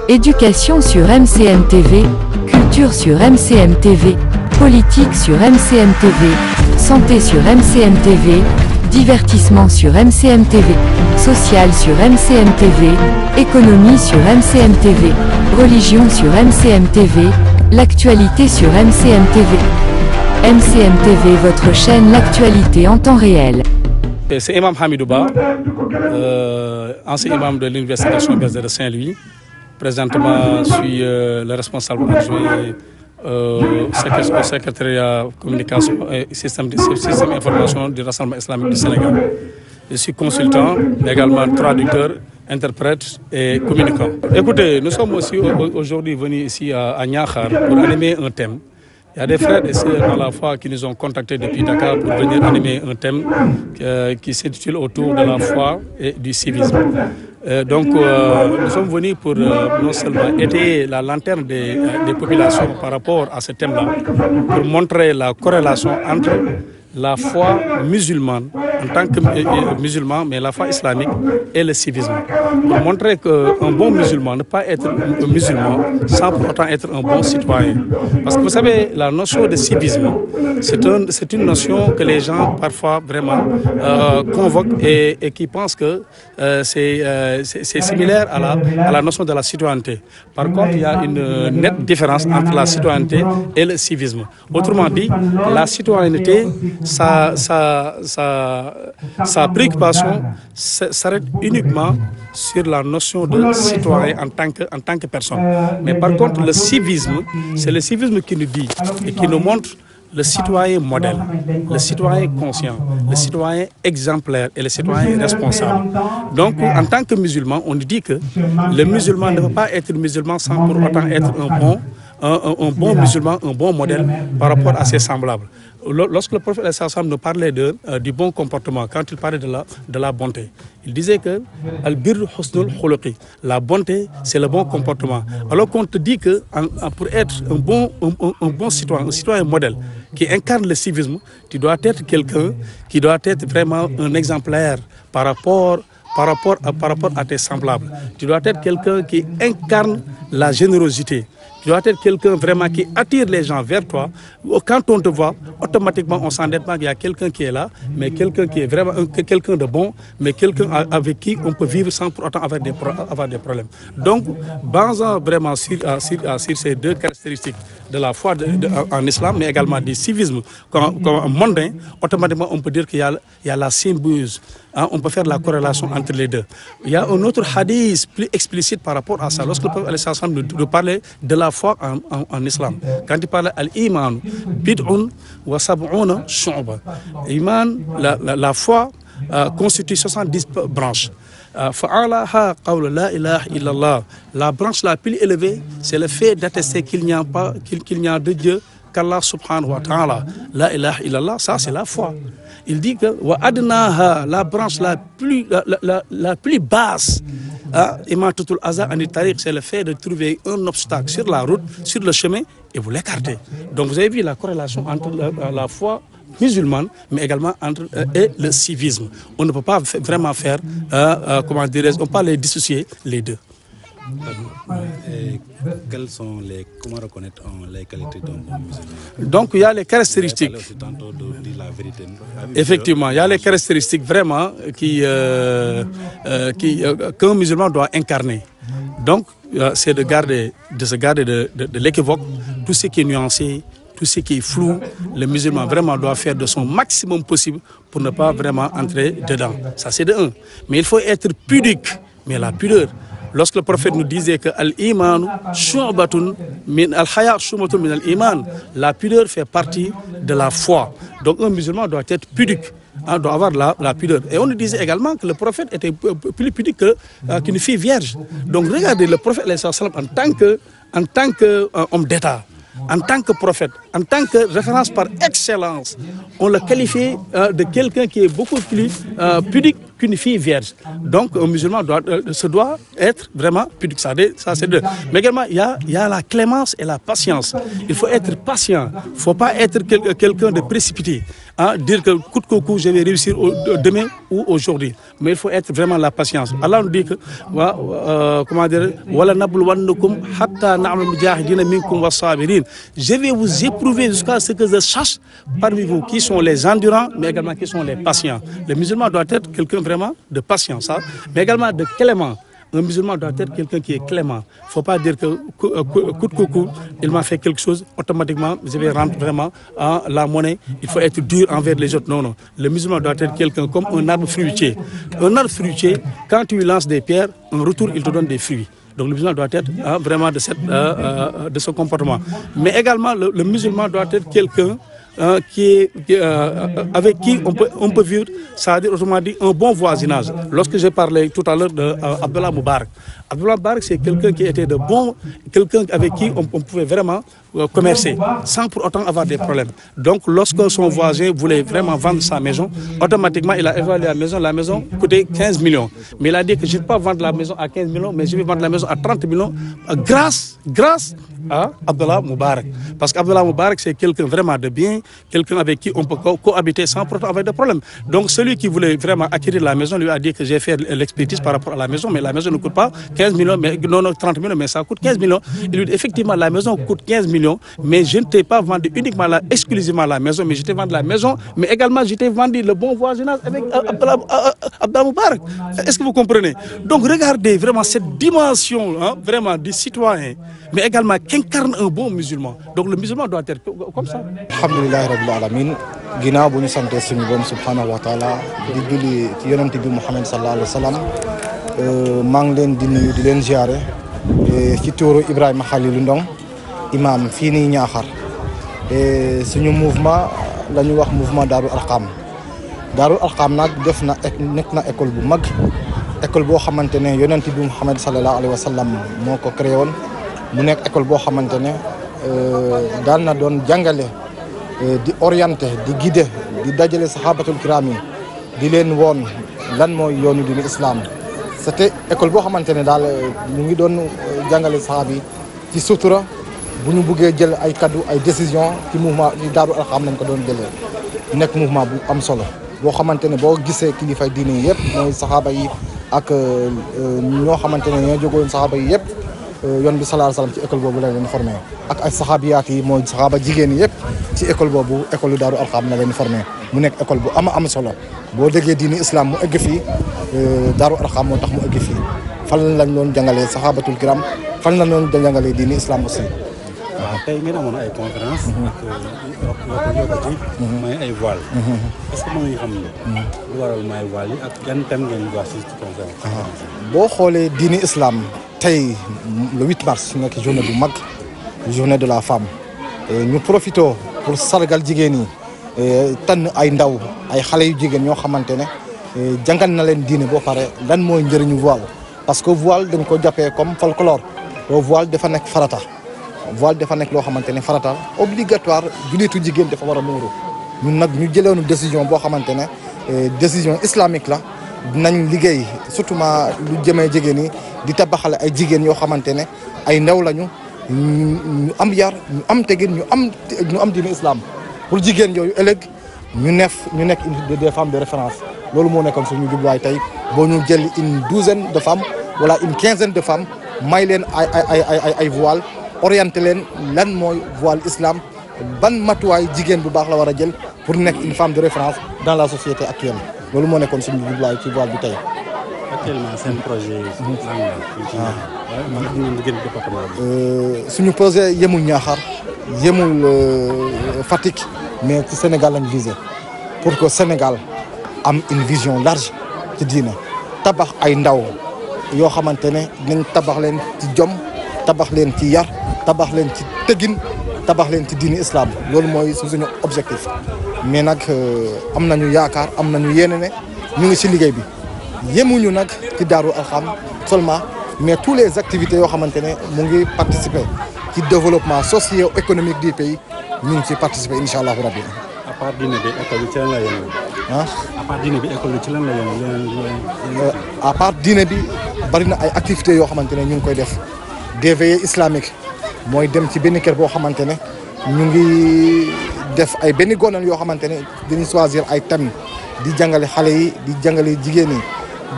Éducation sur MCM TV, culture sur MCM TV, politique sur MCM TV, santé sur MCM TV, divertissement sur MCM TV, social sur MCM TV, économie sur MCM TV, religion sur MCM TV, l'actualité sur MCM TV. MCM TV, votre chaîne l'actualité en temps réel. C'est Imam Hamidou Ba, ancien imam de l'Université de Saint-Louis. Présentement, je suis le responsable adjoint au secrétariat communication et système d'information du Rassemblement islamique du Sénégal. Je suis consultant, mais également traducteur, interprète et communicant. Écoutez, nous sommes aussi aujourd'hui venus ici à Niakhar pour animer un thème. Il y a des frères et sœurs à la foi qui nous ont contactés depuis Dakar pour venir animer un thème qui s'intitule autour de la foi et du civisme. Donc nous sommes venus pour non seulement étayer la lanterne des populations par rapport à ce thème-là, pour montrer la corrélation entre la foi musulmane en tant que musulman, mais la foi islamique et le civisme. Pour montrer qu'un bon musulman ne peut pas être un musulman sans pour autant être un bon citoyen. Parce que vous savez, la notion de civisme, c'est une notion que les gens parfois vraiment convoquent et qui pensent que c'est similaire à la notion de la citoyenneté. Par contre, il y a une nette différence entre la citoyenneté et le civisme. Autrement dit, la citoyenneté, sa préoccupation s'arrête uniquement sur la notion de citoyen en tant que personne. Mais par contre, le civisme, c'est le civisme qui nous dit et qui nous montre le citoyen modèle, le citoyen conscient, le citoyen exemplaire et le citoyen responsable. Donc, en tant que musulman, on nous dit que le musulman ne peut pas être musulman sans pour autant être un bon musulman, un bon modèle par rapport à ses semblables. Lorsque le prophète nous parlait du bon comportement, quand il parlait de la bonté, il disait que al-birru husnul khuluqi, la bonté, c'est le bon comportement. Alors qu'on te dit que pour être un bon citoyen, un citoyen modèle qui incarne le civisme, tu dois être quelqu'un qui doit être vraiment un exemplaire par rapport à tes semblables. Tu dois être quelqu'un qui incarne la générosité. Tu dois être quelqu'un vraiment qui attire les gens vers toi. Quand on te voit, automatiquement on s'en détend qu'il y a quelqu'un qui est là, mais quelqu'un qui est vraiment quelqu'un de bon, mais quelqu'un avec qui on peut vivre sans pour autant avoir des problèmes. Donc, basant vraiment sur ces deux caractéristiques de la foi en islam, mais également du civisme comme mondain, automatiquement on peut dire qu'il y a la symbiose. On peut faire la corrélation entre les deux. Il y a un autre hadith plus explicite par rapport à ça. Lorsque le prophète nous parlait de la foi en islam, quand il parlait al-iman, bid'un wa sab'una shu'ba. Iman, la foi constitue 70 branches. Fa'alaha qawla la ilaha illallah. La branche la plus élevée, c'est le fait d'attester qu'il n'y a de Dieu qu'Allah subhanahu wa ta'ala. La ilaha illallah, ça c'est la foi. Il dit que wa adnaha, la branche la plus basse, c'est le fait de trouver un obstacle sur la route, sur le chemin, et vous l'écartez. Donc vous avez vu la corrélation entre la foi musulmane, mais également entre le civisme. On ne peut pas vraiment faire, comment dirais-je, on peut pas les dissocier les deux. Et comment reconnaître les qualités d'un bon musulman? Donc il y a les caractéristiques. Tantôt de dire la vérité. Effectivement, il y a les caractéristiques vraiment qu'un musulman doit incarner. Donc c'est de se garder de l'équivoque, tout ce qui est nuancé, tout ce qui est flou. Le musulman vraiment doit faire de son maximum possible pour ne pas vraiment entrer dedans. Ça c'est de un. Mais il faut être pudique. Mais la pudeur, lorsque le prophète nous disait que al-iman shu'batun min al-haya shu'batun min al-iman, la pudeur fait partie de la foi. Donc un musulman doit être pudique, doit avoir la pudeur. Et on nous disait également que le prophète était plus pudique qu'une fille vierge. Donc regardez le prophète en tant qu'homme d'État, en tant que prophète, en tant que référence par excellence, on le qualifie de quelqu'un qui est beaucoup plus pudique qu'une fille vierge. Donc un musulman doit être vraiment pudique. Ça c'est deux. Mais également, il y a la clémence et la patience. Il faut être patient. Il ne faut pas être quelqu'un de précipité. dire que coûte que coûte je vais réussir demain ou aujourd'hui. Mais il faut être vraiment la patience. Allah nous dit que comment dire, wala nabluwannakum hatta na'mal mujahidina minkum was-sabirin. Je vais vous éprouver jusqu'à ce que je sache parmi vous qui sont les endurants, mais également qui sont les patients. Le musulman doit être quelqu'un vraiment de patience, mais également de clément. Un musulman doit être quelqu'un qui est clément. Il ne faut pas dire que coûte que coûte, il m'a fait quelque chose, automatiquement, je vais rendre vraiment la monnaie. Il faut être dur envers les autres. Non, non. Le musulman doit être quelqu'un comme un arbre fruitier. Un arbre fruitier, quand tu lui lances des pierres, en retour, il te donne des fruits. Donc le musulman doit être vraiment de ce comportement. Mais également, le musulman doit être quelqu'un avec qui on peut vivre, c'est-à-dire autrement dit un bon voisinage. Lorsque j'ai parlé tout à l'heure d'Abdallah Moubarak, Abdallah Moubarak c'est quelqu'un qui était de bon, quelqu'un avec qui on pouvait vraiment commercer sans pour autant avoir des problèmes. Donc lorsque son voisin voulait vraiment vendre sa maison, automatiquement il a évalué la maison coûtait 15 millions. Mais il a dit que je ne vais pas vendre la maison à 15 millions, mais je vais vendre la maison à 30 millions grâce à Abdallah Moubarak. Parce qu'Abdallah Moubarak c'est quelqu'un vraiment de bien, quelqu'un avec qui on peut cohabiter sans pour autant avoir de problèmes. Donc celui qui voulait vraiment acquérir la maison lui a dit que j'ai fait l'expertise par rapport à la maison, mais la maison ne coûte pas 15 millions, mais non 30 millions, mais ça coûte 15 millions. Il lui dit effectivement la maison coûte 15 millions, mais je ne t'ai pas vendu uniquement exclusivement la maison, mais je t'ai vendu la maison, mais également je t'ai vendu le bon voisinage avec Abdallah Moubarak. Est-ce que vous comprenez? Donc regardez vraiment cette dimension vraiment du citoyen, mais également qu'incarne un bon musulman. Donc le musulman doit être comme ça. Alhamdulillah rabbil alamin. Ginnaaw bu ñu sante suñu borom subhanahu wa taala di julli ci yonent bi Muhammad sallallahu alayhi wa sallam, maa ngi leen di nuyu di leen ziare ci tuuru Ibrahima Khalilou Ndong imam fii nii Ñaaxar. Suñu mouvement la ñu wax mouvement Daarul Arqam. Daarul Arqam nag nekk na école bu mag, école boo xamante ne yonent bi Muhammad sallallahu alayhi wa sallam moo ko créé woon. Mu nekk école boo xamante ne daan na doon jàngale di orienté di guider di dajale sahabatul kiram yi di leen woon lan mooy yoonu diine islam. C'était école boo xamante ne daal ñu ngi doon jàngale sahaaba yi ci sutura bu ñu buggee jël ay kaddu ay décision ci mouvement ci Daarul Arqam lañ ko doon jëlee. Nekk mouvement bu am solo boo xamante ne boo gisee kilifay diine yi yëpp mooy sahaaba yi ak ñoo xamante ne ñoo jógoon sahaaba yi yëpp. Yoon bi sallallahu alayhi wasallam ci école boobu la leen formé ak ay saxaabiyaat yi mooy saxaaba jigéen yi yëpp ci école boobu école Daarul Arqam la leen formé mu nekk école bu am solo boo déggee diini islam mu egg fii Daarul Arqam moo tax mu egg fii fan lañ doon jàngalee saxaabatul kiram fan lañ doon jàngalee diini islam aussi. waaw tey ngeen amoon ay conférence ak yokkati may ay voile. est-ce que mën nañu xam lu waral may voile yi ak yan thème ngeen wax ci conférence. boo xoolee diini islam. Tey le 8 mars nekk journée bu mag journée de la femme ñu profito pour sargal jigéen yi tànn ay ndaw ay xale yu jigéen ñoo xamante ne jàngal na leen diine boo pare lan mooy njëriñu voile parce que voile dañ ko jàppee comme folklore voile dafa nekk farata voile dafa nekk loo xamante ne farata obligatoire jullitu jigéen dafa war a muuru ñun nag ñu jëloonu décision boo xamante ne décision islamique la dinañ liggéey surtout lu jëmee jigéen yi di tabaxale ay jigéen yoo xamante ne ay ndaw lañu ñu am yar ñu am tegin ñu am diine islam pour jigéen yooyu ëllëg ñu nekk des femmes de référence loolu moo nekkoon suñu jubluwaay tey boo ñu jël une douzaine de femmes wala une quinzaine de femmes may leen ay voile orienté leen lan mooy voile islam ban matuwaay jigéen bu baax la war a jël pour nekk une femme de référence dans la société actuelle loolu moo nekkoon suñu jubluwaay ci voile bi tey. Actuellement seen projet suñu projet yemul Ñaaxar yemul Fatick mais ci Sénégal lañ visé pour que Sénégal am une vision large ci diine tabax ay ndaw yoo xamante ne dinañ tabax leen ci jom tabax leen ci yar tabax leen ci tëggin tabax leen ci diine islam loolu mooy suñu objectif mais nag am nañu yaakaar am nañu yéene ne ñu ngi ci liggéey bi. yemuñu nag ci Daarul Arqam seulement mais tous les activités yoo xamante ne mu ngi participer ci développement socio-économique du pays ñu ngi ci participer incha allahu rabbi. à part diine bi école bi ci lan la yëngu. à part diine bi école bi ci lan la yëngu. à part diine bi bari na ay activités yoo xamante ne ñu ngi koy def des veillées islamiques mooy dem ci benn kër boo xamante ne ñu ngi def ay benn gonal yoo xamante ne dañuy choisir ay thèmes di jàngale xale yi di jàngale jigéen yi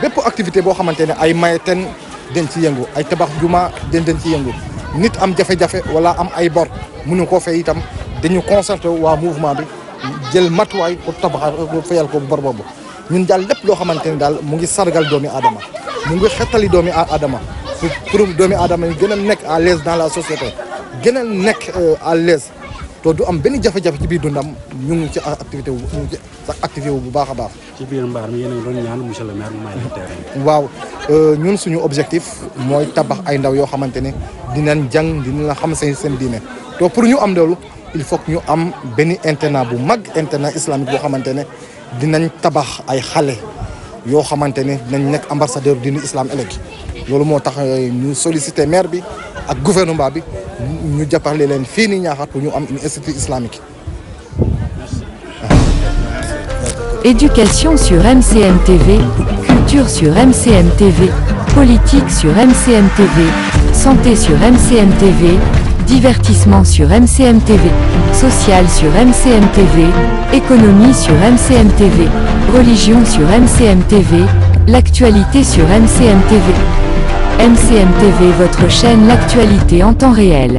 bépp activité boo xamante ne ay maye ten dañ ci yëngu ay tabax juma dañ ci yëngu nit am jafe-jafe wala am ay bor mënu koo fay itam dañu concerté waa mouvement bi jël matuwaay pour tabax fayal ko bor boobu ñun daal lépp loo xamante ne daal mu ngi sargal doomi aadama mu ngi xettali doomi aadama pour doomi aadama yi gën a nekk à l'aise dans la société gën a nekk à l'aise to du am benn jafe-jafe ci biir dundam ñu ngi ci activité wu ñu ngi ci activité wu bu baax a baax. ci biir mbaar mi yéen a ngi doon ñaan monsieur le maire mu may leen terrain. waaw ñun suñu objectif mooy tabax ay ndaw yoo xamante ne dinañ jàng dinañ xam seen diine to pour ñu am loolu il faut que ñu am benn internat bu mag internat islamique boo xamante ne dinañ tabax ay xale yoo xamante ne dinañ nekk ambassadeur diine islam ëllëg loolu moo tax ñu sollicité maire bi ak gouvernement bi ñu jàppale leen fii nii Niakhar pour ñu am une institut islamique. Éducation sur MCM TV, culture sur MCM TV, politique sur MCM TV, santé sur MCM TV, divertissement sur MCM TV, social sur MCM TV, économie sur MCM TV, religion sur MCM TV, l'actualité sur MCM TV. MCM TV, votre chaîne l'actualité en temps réel.